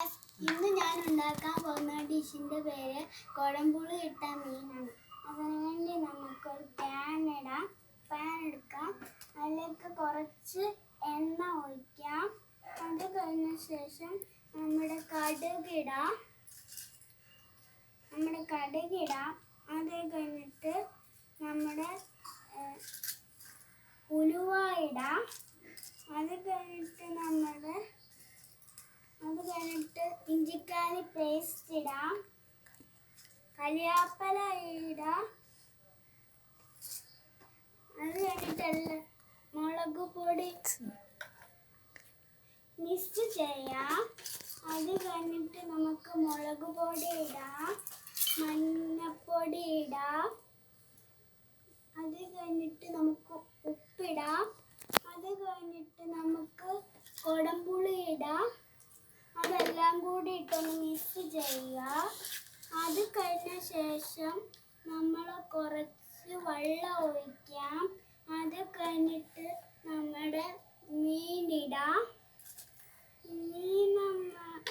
ഇന്ന് ഞാൻ ഉണ്ടാക്കാൻ പോകുന്ന ഡിഷിൻ്റെ പേര് കുടംപുളി ഇട്ട മീനാണ്. അതിനുവേണ്ടി നമുക്കൊരു പാൻ എടുക്കാം. അതിലേക്ക് കുറച്ച് എണ്ണ ഒഴിക്കാം. അത് കഴിഞ്ഞ ശേഷം നമ്മുടെ കടുകിടാം. അത് കഴിഞ്ഞിട്ട് നമ്മുടെ ഉലുവ ഇടാം. അത് കഴിഞ്ഞിട്ട് ഇഞ്ചിക്കാരി പേസ്റ്റ് ഇടാം. കരിയാപ്പല ഇടാം. അത് കഴിഞ്ഞിട്ട് മുളക് പൊടി മിക്സ് ചെയ്യാം. അത് കഴിഞ്ഞിട്ട് നമുക്ക് മുളക് പൊടി ഇടാം, മഞ്ഞപ്പൊടി ഇടാം. അത് കഴിഞ്ഞിട്ട് നമുക്ക് ഉപ്പിടാം. അത് കഴിഞ്ഞിട്ട് നമുക്ക് കുടംപുളി ഇടാം. അതെല്ലാം കൂടി ഇട്ടൊന്ന് മിക്സ് ചെയ്യുക. അത് കഴിഞ്ഞ ശേഷം നമ്മൾ കുറച്ച് വെള്ളം ഒഴിക്കാം. അത് കഴിഞ്ഞിട്ട് നമ്മുടെ മീനിടാം.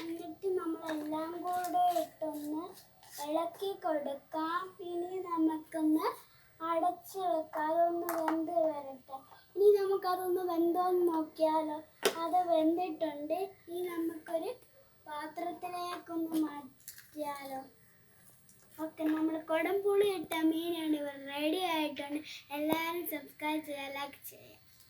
എന്നിട്ട് നമ്മളെല്ലാം കൂടെ ഇട്ടൊന്ന് ഇളക്കി കൊടുക്കാം. ഇനി നമുക്കൊന്ന് അടച്ച് വെക്കാം. അതൊന്ന് വെന്ത് വരട്ടെ. ഇനി നമുക്കതൊന്ന് വെന്തോന്ന് നോക്കിയാലോ. അത് വെന്തിട്ടുണ്ട്. ഇനി നമുക്കൊരു പാത്രത്തിലേക്കൊന്ന് മാറ്റിയാലോ. ഓക്കെ, നമ്മൾ കുടംപുളി ഇട്ട മീനാണ് ഇവിടെ റെഡി ആയിട്ടുണ്ട്. എല്ലാവരും സബ്സ്ക്രൈബ് ചെയ്യുക, ലൈക്ക് ചെയ്യുക.